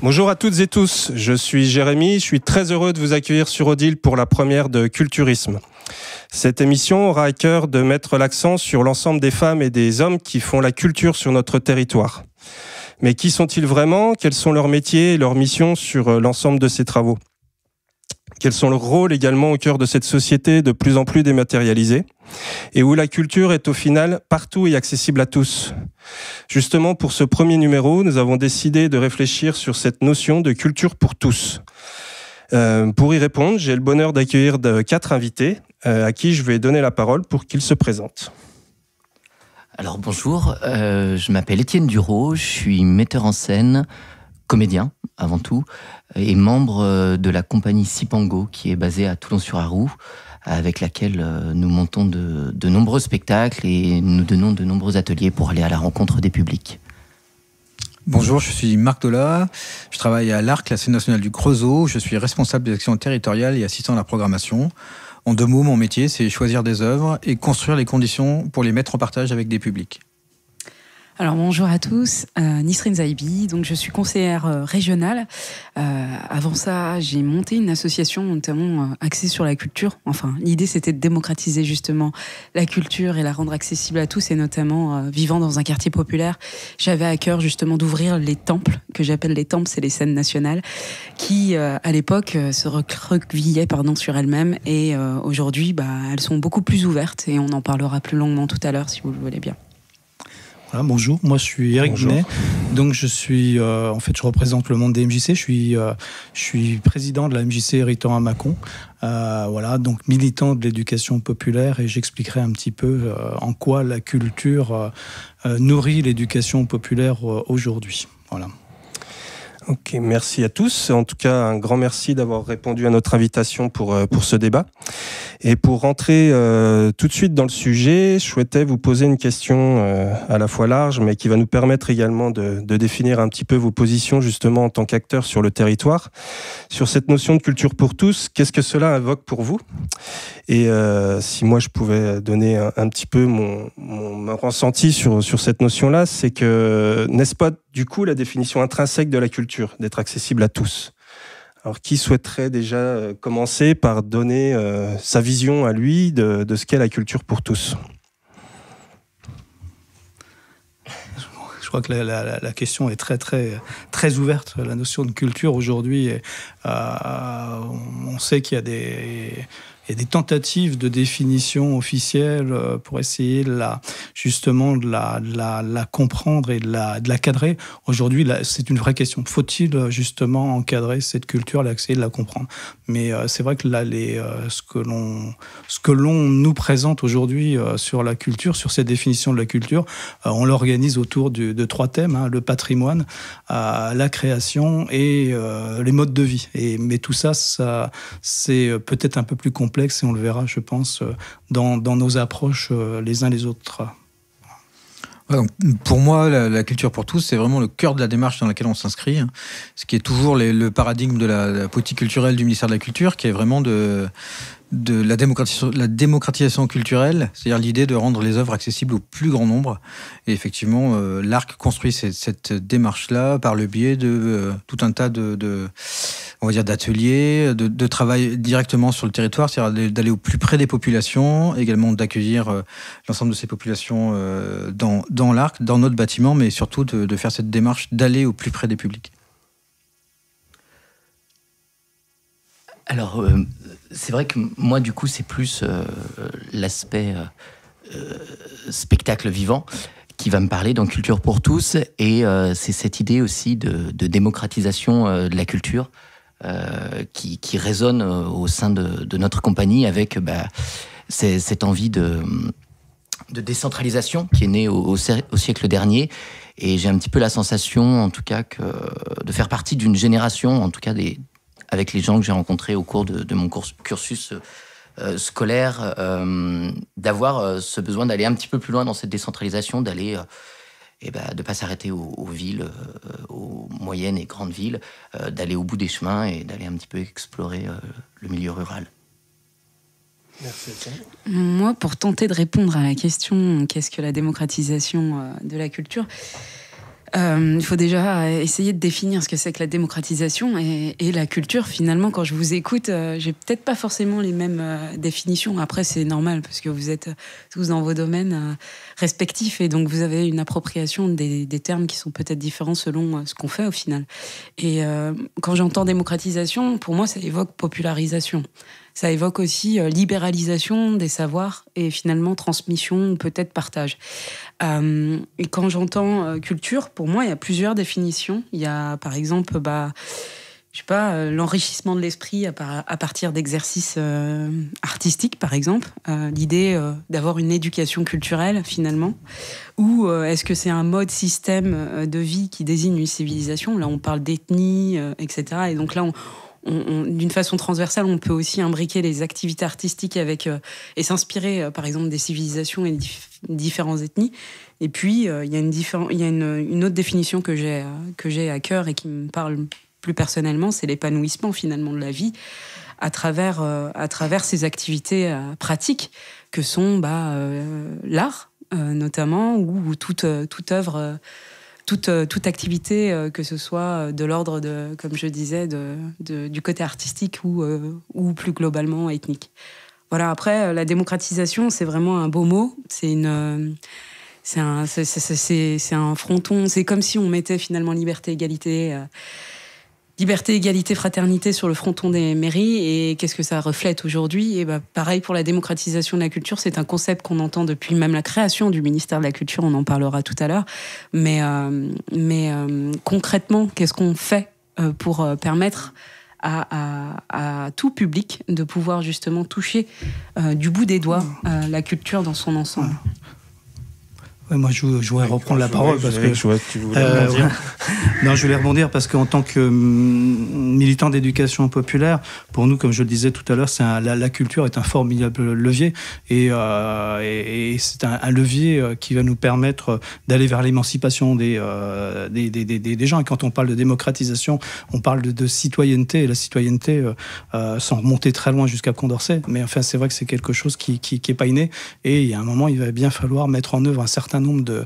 Bonjour à toutes et tous, je suis Jérémy, je suis très heureux de vous accueillir sur Odile pour la première de Culturisme. Cette émission aura à cœur de mettre l'accent sur l'ensemble des femmes et des hommes qui font la culture sur notre territoire. Mais qui sont-ils vraiment? Quels sont leurs métiers et leurs missions sur l'ensemble de ces travaux? Quels sont leurs rôles également au cœur de cette société de plus en plus dématérialisée et où la culture est au final partout et accessible à tous? Justement, pour ce premier numéro, nous avons décidé de réfléchir sur cette notion de culture pour tous. Pour y répondre, j'ai le bonheur d'accueillir 4 invités à qui je vais donner la parole pour qu'ils se présentent. Alors bonjour, je m'appelle Étienne Dureau, je suis metteur en scène, comédien avant tout, et membre de la compagnie Sipango qui est basée à Toulon-sur-Arroux, avec laquelle nous montons de nombreux spectacles et nous donnons de nombreux ateliers pour aller à la rencontre des publics. Bonjour, je suis Marc Dola, je travaille à l'ARC, la scène nationale du Creusot, je suis responsable des actions territoriales et assistant à la programmation. En 2 mots, mon métier, c'est choisir des œuvres et construire les conditions pour les mettre en partage avec des publics. Alors bonjour à tous, Nisrine Zaibi, donc je suis conseillère régionale. Avant ça, j'ai monté une association notamment axée sur la culture. Enfin, l'idée c'était de démocratiser justement la culture et la rendre accessible à tous, et notamment vivant dans un quartier populaire. J'avais à cœur justement d'ouvrir les temples, que j'appelle les temples, c'est les scènes nationales, qui à l'époque se recroquevillaient sur elles-mêmes, et aujourd'hui elles sont beaucoup plus ouvertes, et on en parlera plus longuement tout à l'heure si vous le voulez bien. Voilà, bonjour, moi je suis Eric Binet, donc je suis, je représente le monde des MJC, je suis président de la MJC Héritant à Mâcon, donc militant de l'éducation populaire, et j'expliquerai un petit peu en quoi la culture nourrit l'éducation populaire aujourd'hui. Voilà. Ok, merci à tous. En tout cas, un grand merci d'avoir répondu à notre invitation pour ce débat. Et pour rentrer tout de suite dans le sujet, je souhaitais vous poser une question à la fois large, mais qui va nous permettre également de définir un petit peu vos positions justement en tant qu'acteurs sur le territoire. Sur cette notion de culture pour tous, qu'est-ce que cela invoque pour vous? Et si moi je pouvais donner un petit peu mon ressenti sur cette notion-là, c'est que, n'est-ce pas du coup la définition intrinsèque de la culture, d'être accessible à tous? Alors qui souhaiterait déjà commencer par donner sa vision à lui de ce qu'est la culture pour tous? Je crois que la question est très ouverte. La notion de culture aujourd'hui, on sait qu'il y a des tentatives de définition officielle pour essayer de la comprendre et de la cadrer. Aujourd'hui, c'est une vraie question. Faut-il justement encadrer cette culture, essayer de la comprendre? Mais c'est vrai que là, ce que l'on nous présente aujourd'hui sur la culture, sur cette définition de la culture, on l'organise autour de 3 thèmes, le patrimoine, la création et les modes de vie. Mais tout ça, c'est peut-être un peu plus complexe, et on le verra, je pense, dans nos approches les uns les autres. Donc, pour moi, la culture pour tous, c'est vraiment le cœur de la démarche dans laquelle on s'inscrit, ce qui est toujours le paradigme de la politique culturelle du ministère de la Culture, qui est vraiment de la démocratisation culturelle, c'est-à-dire l'idée de rendre les œuvres accessibles au plus grand nombre. Et effectivement, l'ARC construit cette démarche-là par le biais de tout un tas d'ateliers, de travail directement sur le territoire, c'est-à-dire d'aller au plus près des populations, également d'accueillir l'ensemble de ces populations dans l'ARC, dans notre bâtiment, mais surtout de faire cette démarche d'aller au plus près des publics. Alors, c'est vrai que moi, du coup, c'est plus l'aspect spectacle vivant qui va me parler dans Culture pour tous, et c'est cette idée aussi de démocratisation de la culture qui résonne au sein de notre compagnie, avec cette envie de décentralisation qui est née au siècle dernier. Et j'ai un petit peu la sensation, en tout cas, de faire partie d'une génération, en tout cas avec les gens que j'ai rencontrés au cours de mon cursus scolaire, d'avoir ce besoin d'aller un petit peu plus loin dans cette décentralisation, d'aller de pas s'arrêter aux villes, aux moyennes et grandes villes, d'aller au bout des chemins et d'aller un petit peu explorer le milieu rural. Merci. Moi, pour tenter de répondre à la question qu'est-ce que la démocratisation de la culture, Il faut déjà essayer de définir ce que c'est que la démocratisation et la culture. Finalement, quand je vous écoute, j'ai peut-être pas forcément les mêmes définitions. Après, c'est normal parce que vous êtes tous dans vos domaines respectifs et donc vous avez une appropriation des termes qui sont peut-être différents selon ce qu'on fait au final. Et quand j'entends démocratisation, pour moi, ça évoque popularisation. Ça évoque aussi libéralisation des savoirs et finalement transmission, peut-être partage. Et quand j'entends culture, pour moi, il y a plusieurs définitions. Il y a, par exemple, je sais pas, l'enrichissement de l'esprit à partir d'exercices artistiques, par exemple. L'idée d'avoir une éducation culturelle, finalement. Ou est-ce que c'est un mode système de vie qui désigne une civilisation ? Là, on parle d'ethnie, etc. Et donc là, d'une façon transversale, on peut aussi imbriquer les activités artistiques avec et s'inspirer, par exemple, des civilisations et différentes ethnies. Et puis, il y a une autre définition que j'ai à cœur et qui me parle plus personnellement, c'est l'épanouissement finalement de la vie à travers ces activités pratiques que sont l'art, notamment, ou toute œuvre. Toute activité, que ce soit de l'ordre de, comme je disais, du côté artistique ou plus globalement ethnique. Voilà. Après, la démocratisation, c'est vraiment un beau mot. C'est un fronton. C'est comme si on mettait finalement liberté, égalité, fraternité sur le fronton des mairies. Et qu'est-ce que ça reflète aujourd'hui ? Et pareil pour la démocratisation de la culture, c'est un concept qu'on entend depuis même la création du ministère de la Culture, on en parlera tout à l'heure. Mais concrètement, qu'est-ce qu'on fait pour permettre à tout public de pouvoir justement toucher du bout des doigts la culture dans son ensemble ? Ouais, moi, je voudrais reprendre la parole parce que tu voulais rebondir. Non, je voulais rebondir parce qu'en tant que militant d'éducation populaire, pour nous, comme je le disais tout à l'heure, la culture est un formidable levier et c'est un levier qui va nous permettre d'aller vers l'émancipation des gens. Et quand on parle de démocratisation, on parle de citoyenneté. Et la citoyenneté, sans remonter très loin jusqu'à Condorcet, mais enfin, c'est vrai que c'est quelque chose qui est pas inné. Et il y a un moment, il va bien falloir mettre en œuvre un certain nombre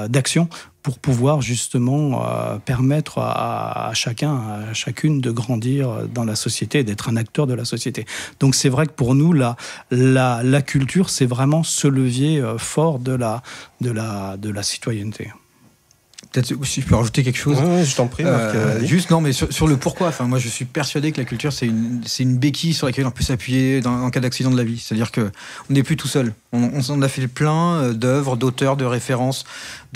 d'actions pour pouvoir justement permettre à chacune de grandir dans la société et d'être un acteur de la société. Donc c'est vrai que pour nous, la culture, c'est vraiment ce levier fort de la citoyenneté. Peut-être si je peux rajouter quelque chose. Oui, je t'en prie, Marc. Juste, non, mais sur le pourquoi. Enfin, moi, je suis persuadé que la culture, c'est une béquille sur laquelle on peut s'appuyer en cas d'accident de la vie. C'est-à-dire qu'on n'est plus tout seul. On a fait plein d'œuvres, d'auteurs, de références.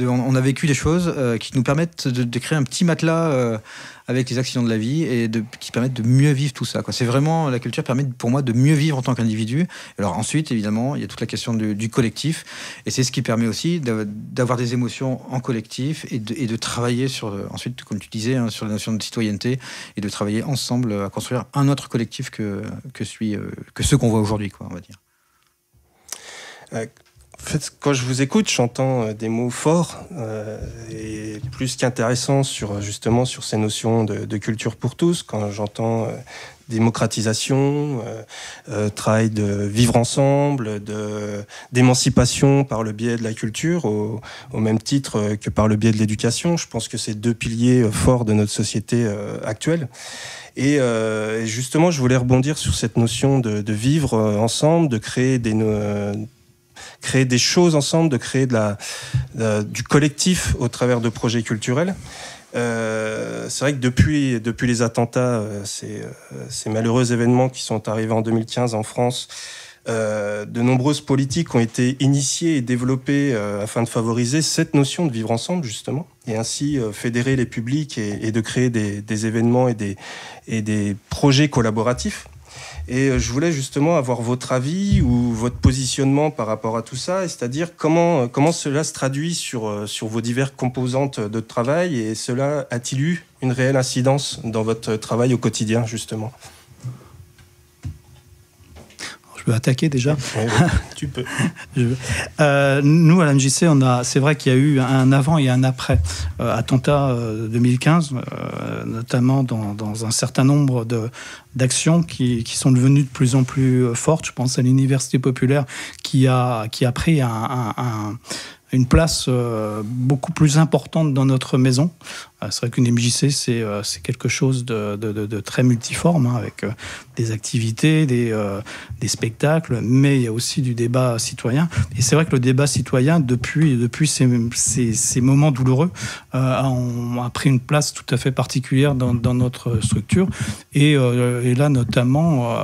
On a vécu des choses qui nous permettent de créer un petit matelas avec les accidents de la vie et qui permettent de mieux vivre tout ça, quoi. C'est vraiment, la culture permet pour moi de mieux vivre en tant qu'individu. Alors ensuite, évidemment, il y a toute la question du collectif et c'est ce qui permet aussi d'avoir des émotions en collectif et de travailler ensuite, comme tu disais, sur la notion de citoyenneté et de travailler ensemble à construire un autre collectif que ceux qu'on voit aujourd'hui, quoi, on va dire. En fait, quand je vous écoute, j'entends des mots forts et plus qu'intéressants sur ces notions de culture pour tous. Quand j'entends démocratisation, travail de vivre ensemble, d'émancipation par le biais de la culture, au même titre que par le biais de l'éducation, je pense que c'est deux piliers forts de notre société actuelle. Et justement, je voulais rebondir sur cette notion de vivre ensemble, de créer des choses ensemble, de créer du collectif au travers de projets culturels. C'est vrai que depuis les attentats, ces malheureux événements qui sont arrivés en 2015 en France, de nombreuses politiques ont été initiées et développées afin de favoriser cette notion de vivre ensemble, justement, et ainsi fédérer les publics et de créer des événements et des projets collaboratifs. Et je voulais justement avoir votre avis ou votre positionnement par rapport à tout ça, c'est-à-dire comment cela se traduit sur vos diverses composantes de travail et cela a-t-il eu une réelle incidence dans votre travail au quotidien, justement ? Je peux attaquer déjà ? Oui, tu peux. Nous, à l'MJC, c'est vrai qu'il y a eu un avant et un après attentat 2015, notamment dans un certain nombre d'actions qui sont devenues de plus en plus fortes. Je pense à l'Université populaire qui a pris une place beaucoup plus importante dans notre maison. C'est vrai qu'une MJC, c'est quelque chose de très multiforme, hein, avec des activités, des spectacles, mais il y a aussi du débat citoyen. Et c'est vrai que le débat citoyen, depuis ces moments douloureux, a pris une place tout à fait particulière dans notre structure. Et là, notamment,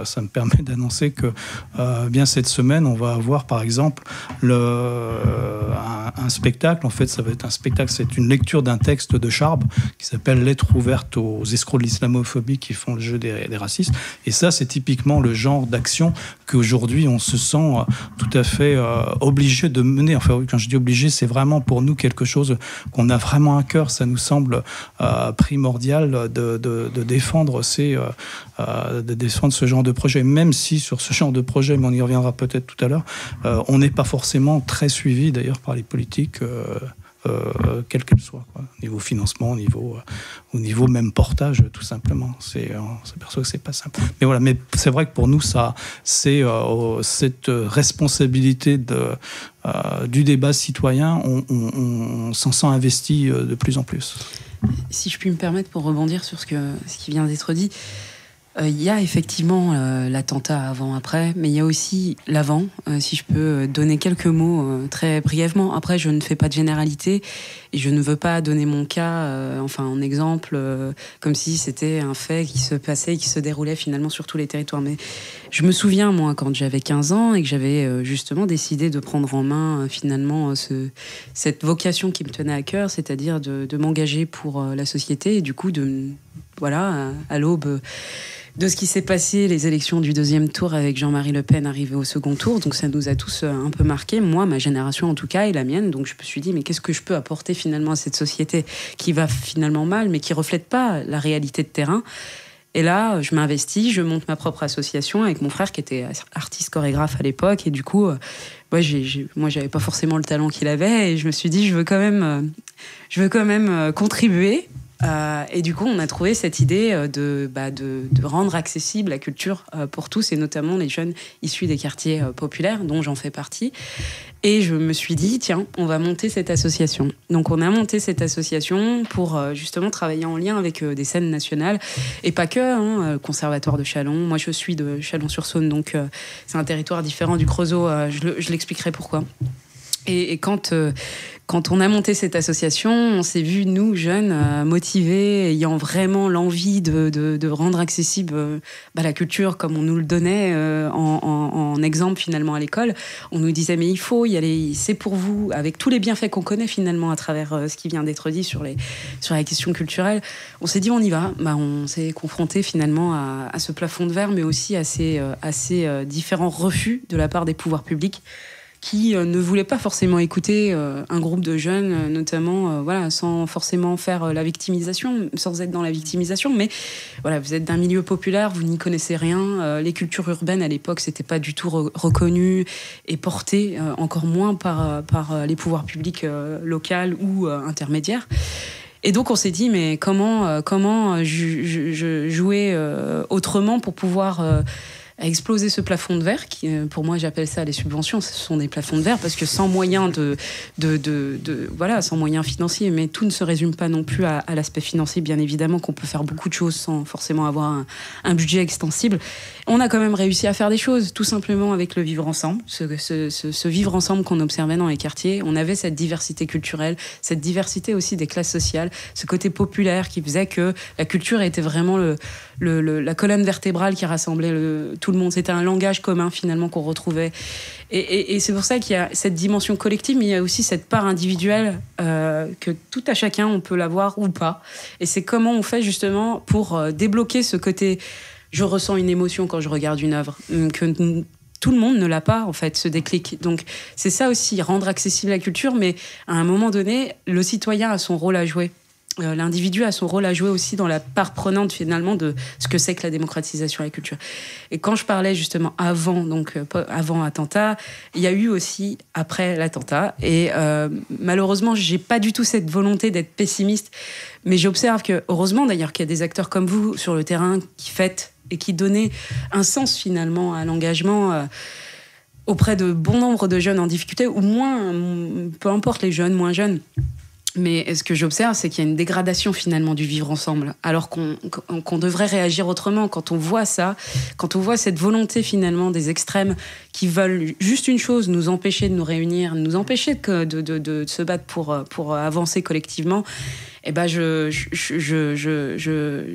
ça me permet d'annoncer que bien cette semaine, on va avoir, par exemple, un spectacle. En fait, ça va être un spectacle, c'est une lecture d'un texte de Charb qui s'appelle Lettre ouverte aux escrocs de l'islamophobie qui font le jeu des racistes. Et ça, c'est typiquement le genre d'action qu'aujourd'hui, on se sent tout à fait obligé de mener. Enfin, quand je dis obligé, c'est vraiment pour nous quelque chose qu'on a vraiment à cœur. Ça nous semble primordial de défendre ce genre de projet. Même si sur ce genre de projet, mais on y reviendra peut-être tout à l'heure, on n'est pas forcément très suivi d'ailleurs par les politiques, quelle qu'elle soit, quoi. Niveau financement, au niveau même portage, tout simplement. On s'aperçoit que c'est pas simple. Mais voilà, mais c'est vrai que pour nous, ça, c'est cette responsabilité du débat citoyen, on s'en sent investi de plus en plus. Si je puis me permettre, pour rebondir sur ce qui vient d'être dit, il y a effectivement l'attentat avant-après, mais il y a aussi l'avant, si je peux donner quelques mots très brièvement. Après, je ne fais pas de généralité et je ne veux pas donner mon cas en exemple, comme si c'était un fait qui se passait et qui se déroulait finalement sur tous les territoires. Mais je me souviens, moi, quand j'avais 15 ans et que j'avais justement décidé de prendre en main finalement cette vocation qui me tenait à cœur, c'est-à-dire de m'engager pour la société et du coup, à l'aube de ce qui s'est passé, les élections du deuxième tour avec Jean-Marie Le Pen arrivé au second tour. Donc ça nous a tous un peu marqués, moi, ma génération en tout cas, et la mienne. Donc je me suis dit, mais qu'est-ce que je peux apporter finalement à cette société qui va finalement mal, mais qui reflète pas la réalité de terrain. Et là, je m'investis, je monte ma propre association avec mon frère qui était artiste chorégraphe à l'époque. Et du coup, moi, j'avais pas forcément le talent qu'il avait. Et je me suis dit, je veux quand même contribuer. Et du coup, on a trouvé cette idée de rendre accessible la culture pour tous, et notamment les jeunes issus des quartiers populaires, dont j'en fais partie. Et je me suis dit, tiens, on va monter cette association. Donc, on a monté cette association pour justement travailler en lien avec des scènes nationales, et pas que, le Conservatoire de Châlons. Moi, je suis de Chalon-sur-Saône, donc c'est un territoire différent du Creusot. Je l'expliquerai pourquoi. Et quand on a monté cette association, on s'est vu, nous, jeunes, motivés, ayant vraiment l'envie de rendre accessible la culture comme on nous le donnait en exemple finalement à l'école. On nous disait, mais il faut y aller, c'est pour vous, avec tous les bienfaits qu'on connaît finalement à travers ce qui vient d'être dit sur la question culturelle. On s'est dit, on y va. On s'est confronté finalement à ce plafond de verre, mais aussi à ces différents refus de la part des pouvoirs publics, qui ne voulaient pas forcément écouter un groupe de jeunes, notamment, sans forcément faire la victimisation, sans être dans la victimisation. Mais voilà, vous êtes d'un milieu populaire, vous n'y connaissez rien. Les cultures urbaines, à l'époque, c'était pas du tout reconnu et porté, encore moins par les pouvoirs publics locaux ou intermédiaires. Et donc, on s'est dit, mais comment jouer autrement pour pouvoir à exploser ce plafond de verre, qui, pour moi, j'appelle ça les subventions. Ce sont des plafonds de verre parce que sans moyens sans moyens financiers, mais tout ne se résume pas non plus à l'aspect financier. Bien évidemment qu'on peut faire beaucoup de choses sans forcément avoir un budget extensible. On a quand même réussi à faire des choses, tout simplement avec le vivre ensemble, ce vivre ensemble qu'on observait dans les quartiers. On avait cette diversité culturelle, cette diversité aussi des classes sociales, ce côté populaire qui faisait que la culture était vraiment la colonne vertébrale qui rassemblait tout le monde. C'était un langage commun finalement qu'on retrouvait. Et c'est pour ça qu'il y a cette dimension collective, mais il y a aussi cette part individuelle que tout à chacun, on peut l'avoir ou pas. Et c'est comment on fait justement pour débloquer ce côté... Je ressens une émotion quand je regarde une œuvre, que tout le monde ne l'a pas, en fait, ce déclic. Donc, c'est ça aussi, rendre accessible la culture, mais à un moment donné, le citoyen a son rôle à jouer. L'individu a son rôle à jouer aussi dans la part prenante, finalement, de ce que c'est que la démocratisation de la culture. Et quand je parlais, justement, avant l'attentat, il y a eu aussi après l'attentat. Et malheureusement, j'ai pas du tout cette volonté d'être pessimiste, mais j'observe que, heureusement d'ailleurs, qu'il y a des acteurs comme vous sur le terrain qui fêtent et qui donnaient un sens, finalement, à l'engagement. auprès de bon nombre de jeunes en difficulté, ou moins, peu importe les jeunes, moins jeunes. Mais ce que j'observe, c'est qu'il y a une dégradation finalement du vivre ensemble, alors qu'on devrait réagir autrement. Quand on voit ça, quand on voit cette volonté finalement des extrêmes qui veulent juste une chose, nous empêcher de nous réunir, nous empêcher de se battre pour avancer collectivement, eh ben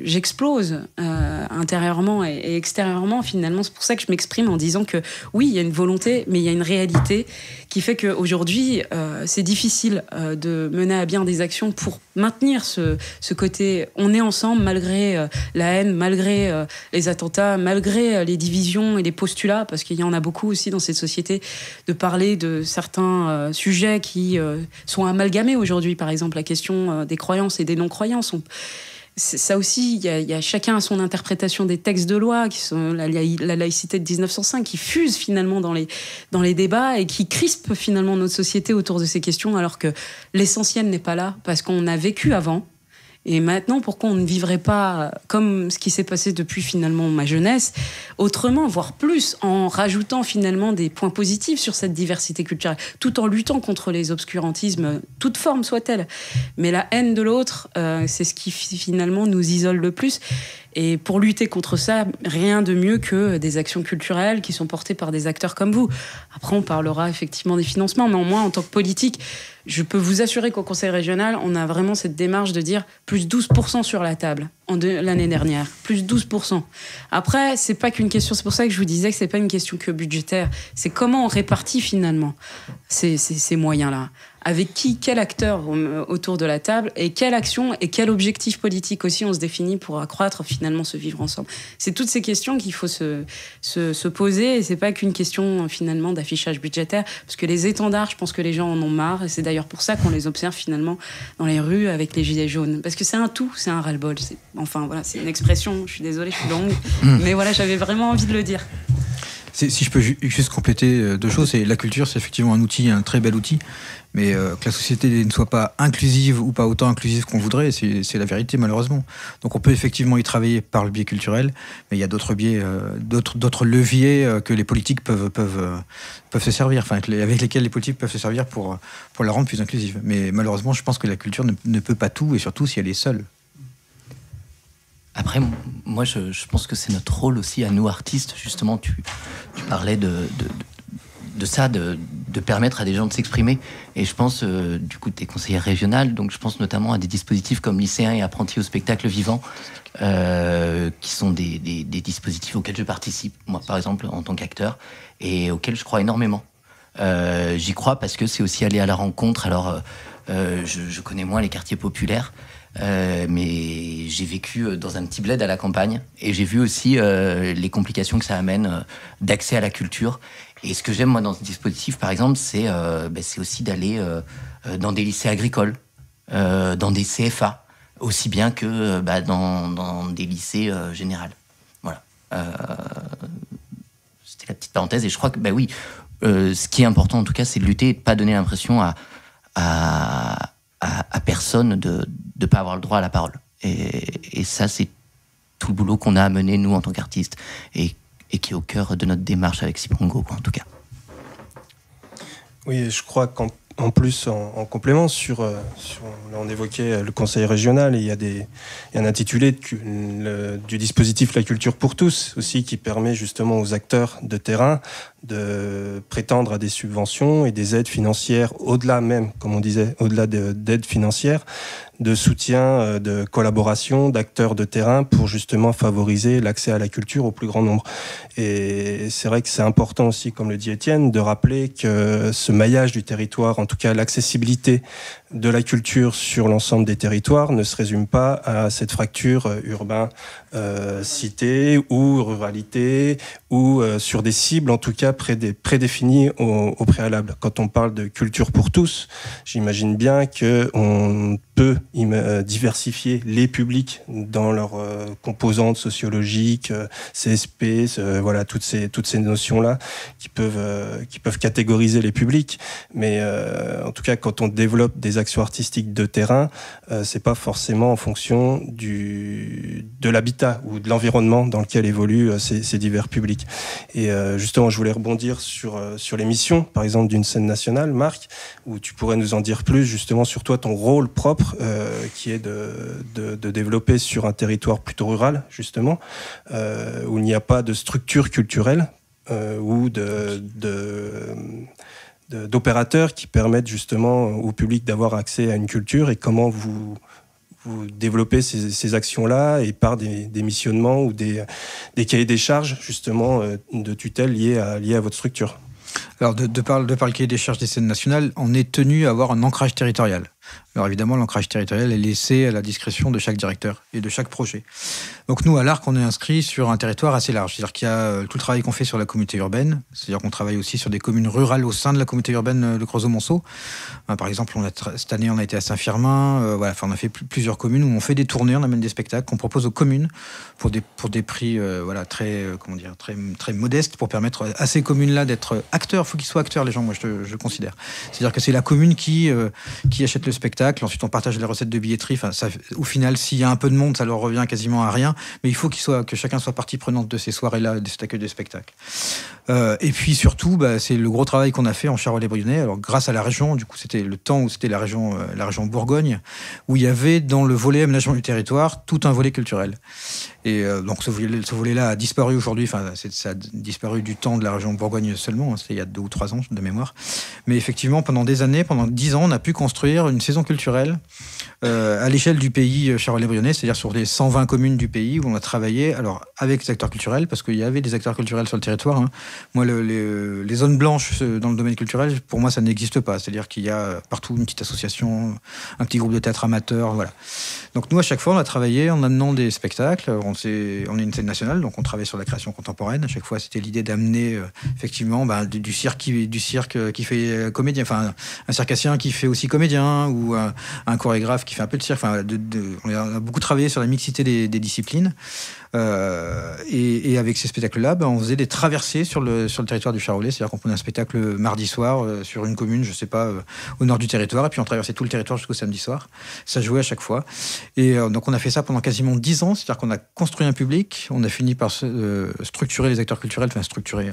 j'explose intérieurement et extérieurement finalement. C'est pour ça que je m'exprime en disant que oui, il y a une volonté, mais il y a une réalité qui fait qu'aujourd'hui, c'est difficile de mener à bien des actions pour maintenir ce côté on est ensemble malgré la haine, malgré les attentats, malgré les divisions et les postulats, parce qu'il y en a beaucoup aussi dans cette société, de parler de certains sujets qui sont amalgamés aujourd'hui, par exemple la question des croyances et des non-croyances. Ça aussi, il y a chacun a son interprétation des textes de loi, qui sont la laïcité de 1905, qui fuse finalement dans les débats et qui crispe finalement notre société autour de ces questions, alors que l'essentiel n'est pas là, parce qu'on a vécu avant. Et maintenant, pourquoi on ne vivrait pas comme ce qui s'est passé depuis finalement ma jeunesse, autrement, voire plus, en rajoutant finalement des points positifs sur cette diversité culturelle, tout en luttant contre les obscurantismes, toute forme soit-elle. Mais la haine de l'autre, c'est ce qui finalement nous isole le plus. Et pour lutter contre ça, rien de mieux que des actions culturelles qui sont portées par des acteurs comme vous. Après, on parlera effectivement des financements, mais moi, en tant que politique, je peux vous assurer qu'au Conseil régional, on a vraiment cette démarche de dire plus 12% sur la table l'année dernière, plus 12%. Après, c'est pas qu'une question, c'est pour ça que je vous disais que c'est pas une question que budgétaire, c'est comment on répartit finalement ces moyens-là. Avec qui, quel acteur autour de la table, et quelle action et quel objectif politique aussi on se définit pour accroître finalement ce vivre ensemble. C'est toutes ces questions qu'il faut se poser, et c'est pas qu'une question finalement d'affichage budgétaire, parce que les étendards, je pense que les gens en ont marre, et c'est d'ailleurs pour ça qu'on les observe finalement dans les rues avec les gilets jaunes, parce que c'est un tout, c'est un ras-le-bol. Enfin voilà, c'est une expression, je suis désolée, je suis longue, mais voilà, j'avais vraiment envie de le dire. Si je peux juste compléter deux choses, c'est la culture, c'est effectivement un outil, un très bel outil, mais que la société ne soit pas inclusive ou pas autant inclusive qu'on voudrait, c'est la vérité malheureusement. Donc on peut effectivement y travailler par le biais culturel, mais il y a d'autres biais, d'autres leviers que les politiques peuvent se servir, enfin avec lesquels les politiques peuvent se servir pour la rendre plus inclusive. Mais malheureusement, je pense que la culture ne peut pas tout, et surtout si elle est seule. Après, moi, je pense que c'est notre rôle aussi à nous, artistes. Justement, tu parlais de ça, de permettre à des gens de s'exprimer. Et je pense, du coup, tu es conseillère régionale, donc je pense notamment à des dispositifs comme lycéens et apprentis au spectacle vivant, qui sont des dispositifs auxquels je participe, moi, par exemple, en tant qu'acteur, et auxquels je crois énormément. J'y crois parce que c'est aussi aller à la rencontre. Alors, je connais moins les quartiers populaires, mais j'ai vécu dans un petit bled à la campagne, et j'ai vu aussi les complications que ça amène d'accès à la culture. Et ce que j'aime moi dans ce dispositif, par exemple, c'est aussi d'aller dans des lycées agricoles, dans des CFA, aussi bien que dans des lycées généraux. Voilà. C'était la petite parenthèse, et je crois que oui, ce qui est important en tout cas, c'est de lutter et de pas donner l'impression à personne de ne pas avoir le droit à la parole. Et ça, c'est tout le boulot qu'on a à mener, nous, en tant qu'artistes, et qui est au cœur de notre démarche avec Ciprongo, en tout cas. Oui, je crois qu'en plus, en complément, là, on évoquait le conseil régional, et il y a un intitulé du dispositif La culture pour tous, aussi, qui permet justement aux acteurs de terrain de prétendre à des subventions et des aides financières, au-delà même, comme on disait, au-delà d'aides financières, de soutien, de collaboration d'acteurs de terrain pour justement favoriser l'accès à la culture au plus grand nombre. Et c'est vrai que c'est important aussi, comme le dit Étienne, de rappeler que ce maillage du territoire, en tout cas l'accessibilité de la culture sur l'ensemble des territoires, ne se résume pas à cette fracture urbain-cité ou ruralité, ou sur des cibles en tout cas prédéfinies au préalable. Quand on parle de culture pour tous, j'imagine bien qu'on peut diversifier les publics dans leurs composantes sociologiques, CSP, voilà, toutes ces notions-là qui peuvent catégoriser les publics. Mais en tout cas, quand on développe des actions artistiques de terrain, c'est pas forcément en fonction de l'habitat ou de l'environnement dans lequel évoluent ces divers publics. Et justement, je voulais rebondir sur les missions, par exemple, d'une scène nationale, Marc, où tu pourrais nous en dire plus justement sur toi, ton rôle propre, qui est de développer sur un territoire plutôt rural, justement, où il n'y a pas de structure culturelle ou d'opérateurs qui permettent justement au public d'avoir accès à une culture, et comment vous développez ces actions-là, et par des missionnements ou des cahiers des charges justement de tutelle liés à votre structure. Alors, de par le cahier des charges des scènes nationales, on est tenu à avoir un ancrage territorial. Alors évidemment, l'ancrage territorial est laissé à la discrétion de chaque directeur et de chaque projet. Donc nous, à l'ARC, on est inscrit sur un territoire assez large. C'est-à-dire qu'il y a tout le travail qu'on fait sur la communauté urbaine. C'est-à-dire qu'on travaille aussi sur des communes rurales au sein de la communauté urbaine de Creusot-Monceau. Par exemple, cette année, on a été à Saint-Firmin. On a fait plusieurs communes où on fait des tournées, on amène des spectacles qu'on propose aux communes pour des prix très modestes, pour permettre à ces communes-là d'être acteurs. Il faut qu'ils soient acteurs, les gens, moi je considère. C'est-à-dire que c'est la commune qui achète le spectacle. Ensuite, on partage les recettes de billetterie. Au final, s'il y a un peu de monde, ça leur revient quasiment à rien. Mais il faut que chacun soit partie prenante de ces soirées-là, de cet accueil de spectacle. Et puis surtout, c'est le gros travail qu'on a fait en Charolais-Brionnais. Alors, grâce à la région, du coup, c'était le temps où c'était la région Bourgogne, où il y avait dans le volet aménagement du territoire tout un volet culturel. Et donc, ce volet-là a disparu aujourd'hui. Ça a disparu du temps de la région Bourgogne seulement. C'était il y a 2 ou 3 ans de mémoire. Mais effectivement, pendant des années, pendant 10 ans, on a pu construire une saison culturelle à l'échelle du pays Charolais-Brionnais, c'est-à-dire sur les 120 communes du pays, où on a travaillé avec les acteurs culturels, parce qu'il y avait des acteurs culturels sur le territoire. Moi, les zones blanches dans le domaine culturel, pour moi, ça n'existe pas. C'est-à-dire qu'il y a partout une petite association, un petit groupe de théâtre amateur, voilà. Donc nous, à chaque fois, on a travaillé en amenant des spectacles. On est une scène nationale, donc on travaille sur la création contemporaine. À chaque fois, c'était l'idée d'amener effectivement du cirque qui fait comédien, un circassien qui fait aussi comédien, ou un chorégraphe qui fait un peu de cirque. On a beaucoup travaillé sur la mixité des disciplines. Et avec ces spectacles-là, on faisait des traversées sur le territoire du Charolais. C'est-à-dire qu'on prenait un spectacle mardi soir sur une commune, je sais pas, au nord du territoire, et puis on traversait tout le territoire jusqu'au samedi soir. Ça jouait à chaque fois. Et donc on a fait ça pendant quasiment 10 ans. C'est-à-dire qu'on a construit un public, on a fini par structurer les acteurs culturels,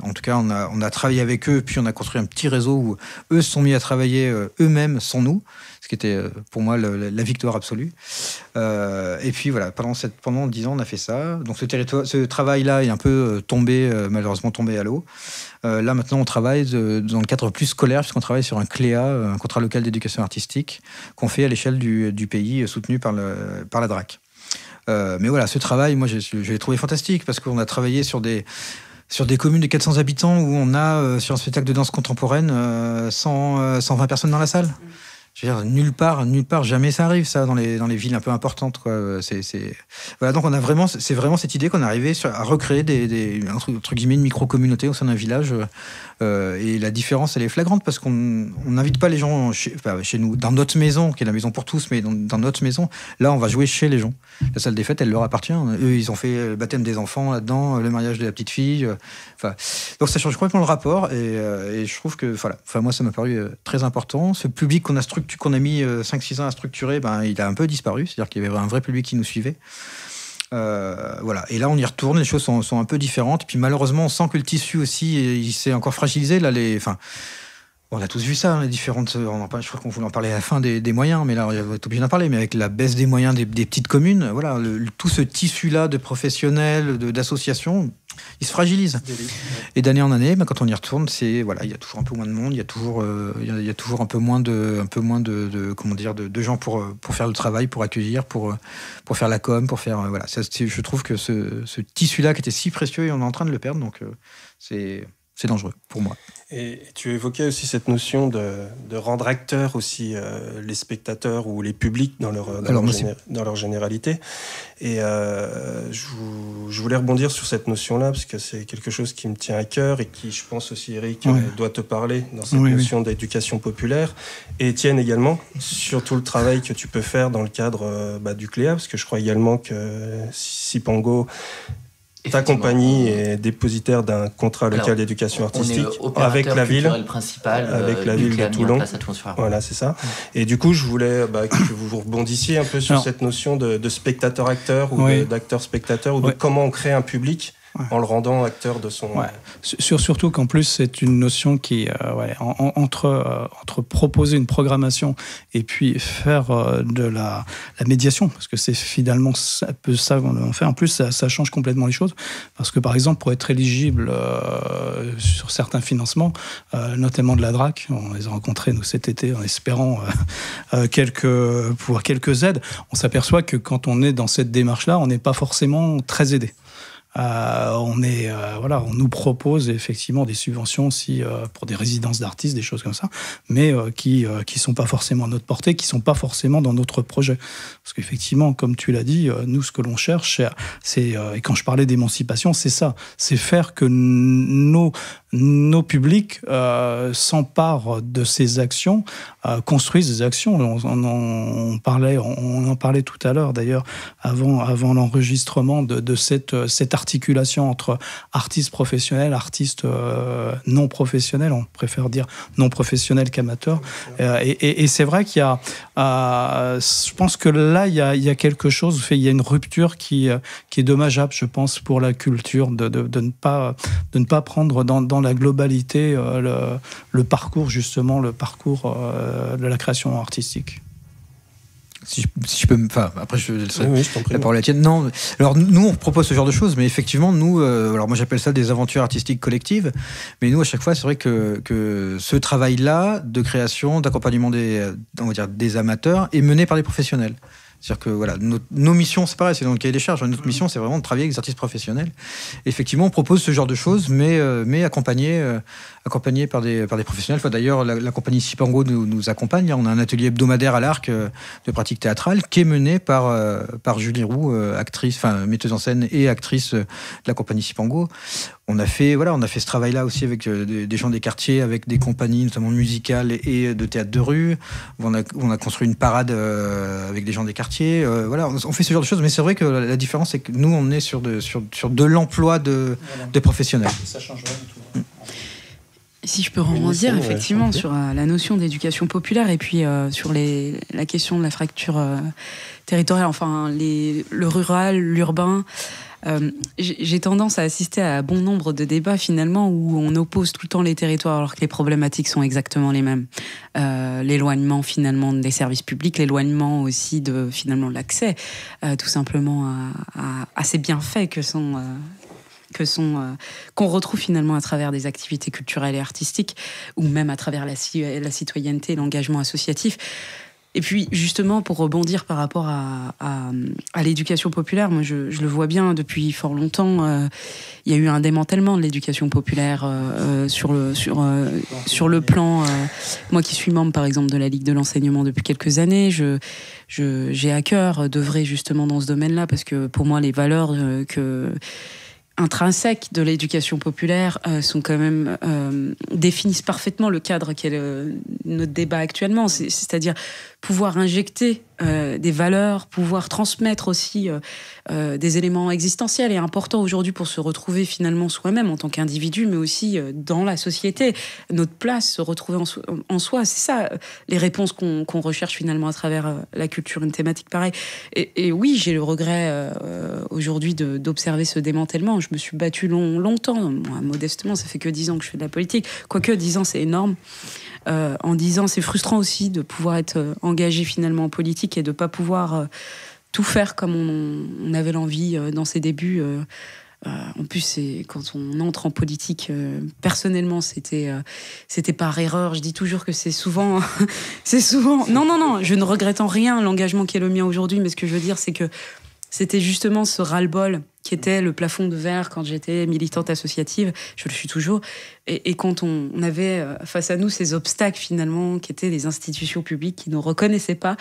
en tout cas on a travaillé avec eux, puis on a construit un petit réseau où eux se sont mis à travailler eux-mêmes sans nous, ce qui était pour moi la victoire absolue. Et puis voilà, pendant 10 ans on a fait ça. Donc ce travail-là est un peu malheureusement tombé à l'eau. Là maintenant on travaille dans le cadre plus scolaire, puisqu'on travaille sur un CLEA, un contrat local d'éducation artistique, qu'on fait à l'échelle du pays, soutenu par la DRAC. Mais voilà, ce travail, moi je l'ai trouvé fantastique, parce qu'on a travaillé sur des communes de 400 habitants, où on a, sur un spectacle de danse contemporaine, 120 personnes dans la salle. Je veux dire, nulle part, jamais ça arrive, ça, dans les villes un peu importantes, quoi. Voilà, donc c'est vraiment cette idée qu'on est arrivé à recréer entre guillemets, une micro-communauté au sein d'un village. Et la différence, elle est flagrante, parce qu'on n'invite pas les gens chez nous, dans notre maison, qui est la maison pour tous, mais dans notre maison. Là, on va jouer chez les gens. La salle des fêtes, elle leur appartient. Eux, ils ont fait le baptême des enfants là-dedans, le mariage de la petite fille. Donc ça change complètement le rapport, et je trouve que, moi, ça m'a paru très important. Ce public qu'on a mis 5-6 ans à structurer, il a un peu disparu. C'est-à-dire qu'il y avait un vrai public qui nous suivait. Voilà. Et là, on y retourne, les choses sont un peu différentes. Puis malheureusement, on sent que le tissu aussi, il s'est encore fragilisé. Là, on a tous vu ça, les différentes. Je crois qu'on voulait en parler à la fin des moyens, mais là, on est obligé d'en parler. Mais avec la baisse des moyens des petites communes, voilà, tout ce tissu-là de professionnels, d'associations, il se fragilise. Et d'année en année, quand on y retourne, il y a toujours un peu moins de monde, il y a toujours un peu moins de gens pour faire le travail, pour accueillir, pour faire la com, pour faire je trouve que ce tissu-là qui était si précieux, et on est en train de le perdre, donc c'est c'est dangereux pour moi. Et tu évoquais aussi cette notion de rendre acteurs aussi les spectateurs ou les publics dans leur généralité. Et je voulais rebondir sur cette notion-là, parce que c'est quelque chose qui me tient à cœur et qui, je pense aussi, Eric, doit te parler dans cette notion d'éducation populaire. Et Étienne également, sur tout le travail que tu peux faire dans le cadre du CLEA, parce que je crois également que Cipango, ta compagnie est dépositaire d'un contrat local d'éducation artistique avec la ville, avec la ville de Toulon. Voilà, c'est ça. Et du coup, je voulais que vous rebondissiez un peu sur cette notion de spectateur-acteur ou d'acteur-spectateur, ou de comment on crée un public en le rendant acteur de son... Surtout qu'en plus, c'est une notion qui, entre proposer une programmation et puis faire de la médiation, parce que c'est finalement un peu ça qu'on fait. En plus, ça change complètement les choses, parce que par exemple, pour être éligible sur certains financements, notamment de la DRAC, on les a rencontrés nous cet été en espérant quelques aides, on s'aperçoit que quand on est dans cette démarche-là, on n'est pas forcément très aidé. On nous propose effectivement des subventions aussi pour des résidences d'artistes, des choses comme ça, mais qui sont pas forcément à notre portée, qui sont pas forcément dans notre projet. Parce qu'effectivement, comme tu l'as dit, nous, ce que l'on cherche, c'est et quand je parlais d'émancipation, c'est ça, c'est faire que nos publics s'emparent de ces actions, construisent des actions. On en parlait tout à l'heure, d'ailleurs, avant l'enregistrement de cette articulation entre artistes professionnels, artistes non professionnels, on préfère dire non professionnels qu'amateurs. Et c'est vrai qu'il y a, je pense que là, il y a quelque chose, il y a une rupture qui est dommageable, je pense, pour la culture, de ne pas prendre dans la globalité le parcours, justement, de la création artistique. Si je peux, après je laisserai la parole à Étienne. Non, alors nous on propose ce genre de choses, mais effectivement nous, alors moi j'appelle ça des aventures artistiques collectives, mais nous à chaque fois c'est vrai que ce travail-là de création, d'accompagnement des amateurs est mené par des professionnels. C'est-à-dire que voilà, nos missions, c'est pareil, c'est dans le cahier des charges. Notre mission, c'est vraiment de travailler avec des artistes professionnels. Effectivement, on propose ce genre de choses, mais accompagné par des professionnels. Enfin, d'ailleurs, la compagnie Cipango nous accompagne. On a un atelier hebdomadaire à l'Arc de pratique théâtrale qui est mené par Julie Roux, metteuse en scène et actrice de la compagnie Cipango. On a fait ce travail-là aussi avec des gens des quartiers, avec des compagnies notamment musicales et de théâtre de rue. On a construit une parade avec des gens des quartiers. On fait ce genre de choses, mais c'est vrai que la différence, c'est que nous, on est sur de l'emploi de professionnels. Ça change rien du tout. Si je peux rebondir effectivement sur la notion d'éducation populaire et puis sur la question de la fracture territoriale, enfin le rural, l'urbain. J'ai tendance à assister à bon nombre de débats finalement où on oppose tout le temps les territoires alors que les problématiques sont exactement les mêmes. L'éloignement finalement des services publics, l'éloignement aussi de finalement l'accès tout simplement à ces bienfaits qu'on retrouve finalement à travers des activités culturelles et artistiques ou même à travers la citoyenneté et l'engagement associatif. Et puis, justement, pour rebondir par rapport à l'éducation populaire, moi, je le vois bien depuis fort longtemps. Il y a eu un démantèlement de l'éducation populaire sur le plan... moi qui suis membre, par exemple, de la Ligue de l'enseignement depuis quelques années, j'ai à cœur d'œuvrer justement dans ce domaine-là, parce que pour moi, les valeurs intrinsèques de l'éducation populaire sont quand même définissent parfaitement le cadre qu'est notre débat actuellement, c'est-à-dire pouvoir injecter des valeurs, pouvoir transmettre aussi des éléments existentiels et importants aujourd'hui pour se retrouver finalement soi-même en tant qu'individu, mais aussi dans la société, notre place, se retrouver en soi. C'est ça les réponses qu'on recherche finalement à travers la culture, une thématique pareille. Et oui, j'ai le regret aujourd'hui d'observer ce démantèlement. Je me suis battue longtemps, moi, modestement, ça fait que 10 ans que je fais de la politique, quoique 10 ans c'est énorme. En 10 ans, c'est frustrant aussi de pouvoir être engagé finalement en politique et de ne pas pouvoir tout faire comme on avait l'envie dans ses débuts. En plus, quand on entre en politique, personnellement, c'était par erreur. Je dis toujours que c'est souvent... Non, je ne regrette en rien l'engagement qui est le mien aujourd'hui, mais ce que je veux dire, c'est que c'était justement ce ras-le-bol qu'était le plafond de verre quand j'étais militante associative, je le suis toujours, et quand on avait face à nous ces obstacles finalement qui étaient les institutions publiques qui ne nous reconnaissaient pas,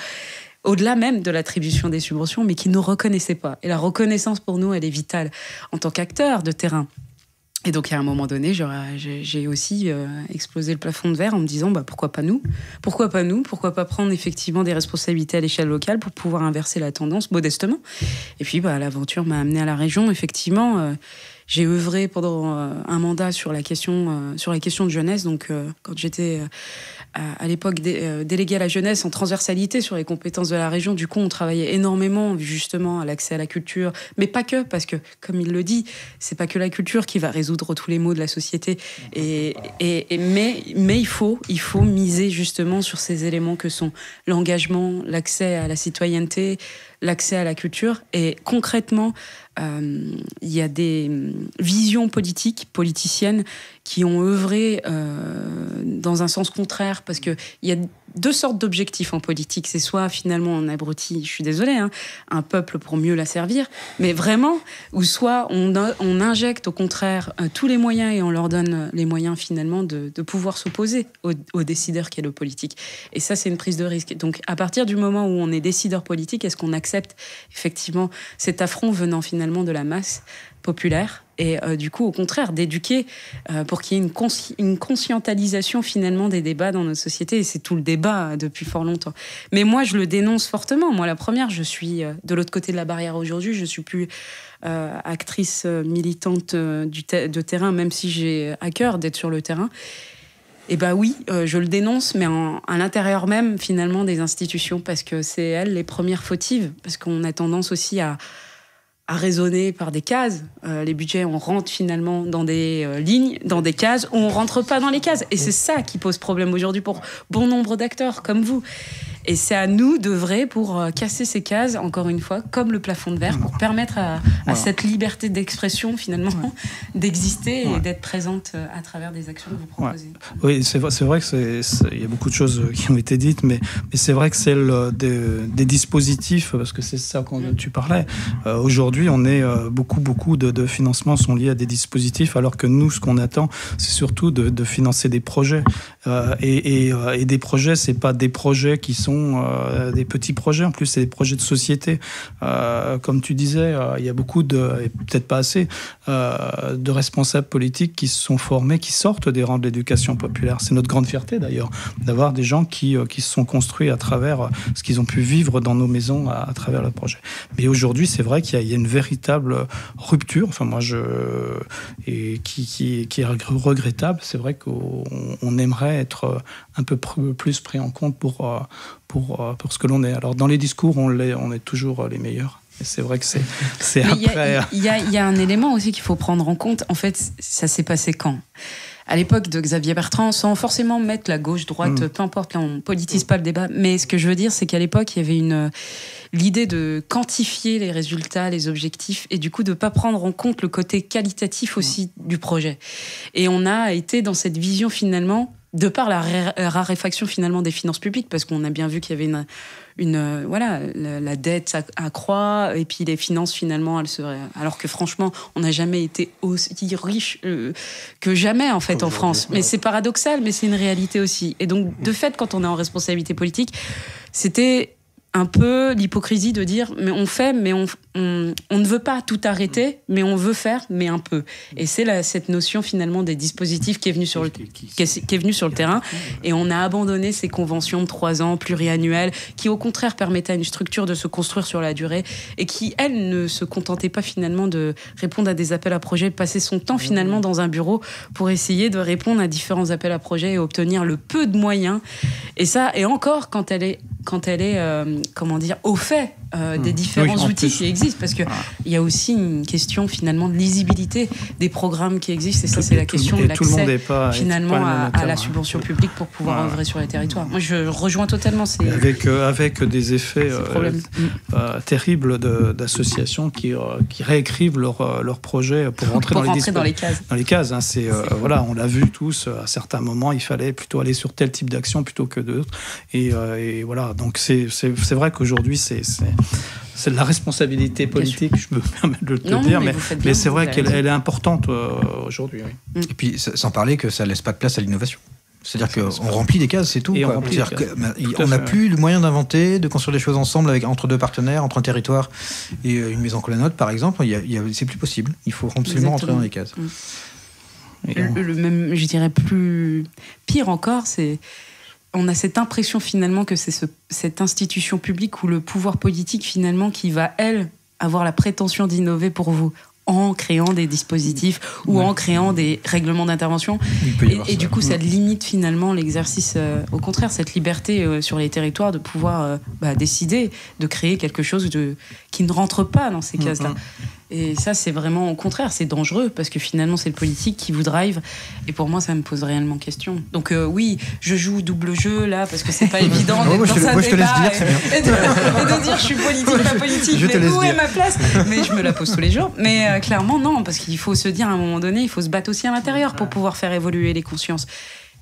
au-delà même de l'attribution des subventions, mais qui ne nous reconnaissaient pas. Et la reconnaissance pour nous, elle est vitale en tant qu'acteur de terrain. Et donc, à un moment donné, j'ai aussi explosé le plafond de verre en me disant pourquoi pas nous ? Pourquoi pas nous ? Pourquoi pas prendre effectivement des responsabilités à l'échelle locale pour pouvoir inverser la tendance modestement ? Et puis, l'aventure m'a amené à la région. Effectivement, j'ai œuvré pendant un mandat sur la question de jeunesse. Donc, quand j'étais à l'époque déléguée à la jeunesse en transversalité sur les compétences de la région, du coup, on travaillait énormément justement à l'accès à la culture, mais pas que, parce que, comme il le dit, c'est pas que la culture qui va résoudre tous les maux de la société. Mais il faut miser justement sur ces éléments que sont l'engagement, l'accès à la citoyenneté, l'accès à la culture. Et concrètement, il y a des visions politiciennes qui ont œuvré dans un sens contraire, parce qu'il y a deux sortes d'objectifs en politique. C'est soit finalement on abrutit, je suis désolée, un peuple pour mieux la servir, mais vraiment, ou soit on injecte au contraire tous les moyens et on leur donne les moyens finalement de pouvoir s'opposer au décideur qui est le politique. Et ça, c'est une prise de risque. Donc à partir du moment où on est décideur politique, est-ce qu'on accepte effectivement cet affront venant finalement de la masse populaire, et du coup, au contraire, d'éduquer pour qu'il y ait une conscientisation finalement des débats dans notre société, et c'est tout le débat depuis fort longtemps. Mais moi, je le dénonce fortement. Moi, la première, je suis de l'autre côté de la barrière aujourd'hui, je suis plus actrice militante de terrain, même si j'ai à cœur d'être sur le terrain. Et oui, je le dénonce, mais à l'intérieur même, finalement, des institutions, parce que c'est elles les premières fautives, parce qu'on a tendance aussi à raisonner par des cases. Les budgets, on rentre finalement dans des lignes, dans des cases, ou on rentre pas dans les cases. Et c'est ça qui pose problème aujourd'hui pour bon nombre d'acteurs comme vous. Et c'est à nous d'œuvrer pour casser ces cases, encore une fois, comme le plafond de verre, pour permettre à cette liberté d'expression, finalement, d'exister et d'être présente à travers des actions que vous proposez. Oui, c'est vrai qu'il y a beaucoup de choses qui ont été dites, mais c'est vrai que celle des dispositifs, parce que c'est ça dont tu parlais, aujourd'hui, on est beaucoup de financements sont liés à des dispositifs, alors que nous, ce qu'on attend, c'est surtout de financer des projets. Et des projets, c'est pas des projets qui sont des petits projets, en plus c'est des projets de société. Comme tu disais, il y a beaucoup et peut-être pas assez, de responsables politiques qui se sont formés, qui sortent des rangs de l'éducation populaire. C'est notre grande fierté d'ailleurs, d'avoir des gens qui se sont construits à travers ce qu'ils ont pu vivre dans nos maisons à travers le projet. Mais aujourd'hui, c'est vrai qu'il y a une véritable rupture, qui est regrettable. C'est vrai qu'on aimerait être un peu plus pris en compte pour ce que l'on est. Alors dans les discours, on est toujours les meilleurs. Et c'est vrai que c'est après. Il y a un élément aussi qu'il faut prendre en compte. En fait, ça s'est passé quand ? À l'époque de Xavier Bertrand, sans forcément mettre la gauche, droite, peu importe, là on ne politise pas le débat, mais ce que je veux dire, c'est qu'à l'époque, il y avait l'idée de quantifier les résultats, les objectifs, et du coup de ne pas prendre en compte le côté qualitatif aussi du projet. Et on a été dans cette vision finalement, de par la raréfaction finalement des finances publiques, parce qu'on a bien vu qu'il y avait la dette accroît, et puis les finances finalement, alors que franchement, on n'a jamais été aussi riche que jamais en fait en France. Mais c'est paradoxal, mais c'est une réalité aussi. Et donc, de fait, quand on est en responsabilité politique, c'était un peu l'hypocrisie de dire mais on fait, mais on ne veut pas tout arrêter, mais on veut faire, mais un peu. Et c'est cette notion finalement des dispositifs qui est venue sur le terrain, et on a abandonné ces conventions de 3 ans pluriannuelles qui au contraire permettaient à une structure de se construire sur la durée, et qui elle ne se contentait pas finalement de répondre à des appels à projets, de passer son temps finalement dans un bureau pour essayer de répondre à différents appels à projets et obtenir le peu de moyens. Et ça, et encore quand elle est au fait des différents outils qui existent, parce que il y a aussi une question finalement de lisibilité des programmes qui existent, et ça c'est la question de l'accès finalement à la subvention publique pour pouvoir œuvrer sur les territoires. Moi je rejoins totalement avec des effets terribles d'associations qui réécrivent leurs projets pour rentrer dans les cases. Dans les cases, on l'a vu tous, à certains moments il fallait plutôt aller sur tel type d'action plutôt que d'autres, et voilà, donc c'est vrai qu'aujourd'hui c'est de la responsabilité politique, je me permets de le dire, mais c'est vrai qu'elle est importante aujourd'hui. Oui. Et puis, sans parler que ça ne laisse pas de place à l'innovation. C'est-à-dire qu'on remplit des cases, c'est tout. On n'a plus le moyen d'inventer, de construire des choses ensemble entre deux partenaires, entre un territoire et une maison comme la nôtre, par exemple. C'est plus possible. Il faut absolument rentrer dans les cases. Le même, je dirais plus pire encore, c'est on a cette impression finalement que c'est cette institution publique ou le pouvoir politique finalement qui va, elle, avoir la prétention d'innover pour vous, en créant des dispositifs ou en créant des règlements d'intervention. Et du coup, ça limite finalement l'exercice, au contraire, cette liberté sur les territoires de pouvoir décider de créer quelque chose qui ne rentre pas dans ces cases-là. Et ça, c'est vraiment au contraire, c'est dangereux parce que finalement, c'est le politique qui vous drive. Et pour moi, ça me pose réellement question. Donc oui, je joue double jeu là parce que c'est pas évident d'être dans un débat et de dire je suis politique, pas politique, mais où est ma place? Mais je me la pose tous les jours. Mais clairement, non, parce qu'il faut se dire à un moment donné, il faut se battre aussi à l'intérieur pour pouvoir faire évoluer les consciences.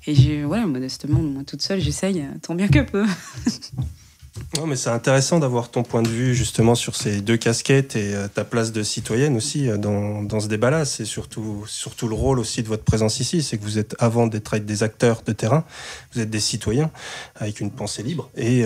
Et modestement, moi toute seule, j'essaye tant bien que peu. Non, mais c'est intéressant d'avoir ton point de vue justement sur ces deux casquettes et ta place de citoyenne aussi dans ce débat-là. C'est surtout le rôle aussi de votre présence ici, c'est que vous êtes, avant d'être des acteurs de terrain, vous êtes des citoyens avec une pensée libre et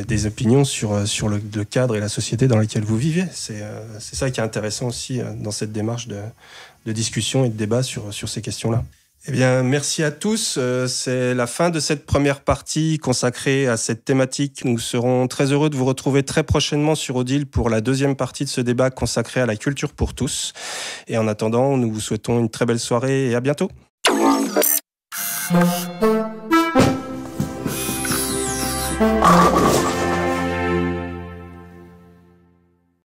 des opinions sur le cadre et la société dans laquelle vous vivez. C'est ça qui est intéressant aussi dans cette démarche de discussion et de débat sur ces questions-là. Eh bien, merci à tous. C'est la fin de cette première partie consacrée à cette thématique. Nous serons très heureux de vous retrouver très prochainement sur Odile pour la deuxième partie de ce débat consacré à la culture pour tous. Et en attendant, nous vous souhaitons une très belle soirée et à bientôt.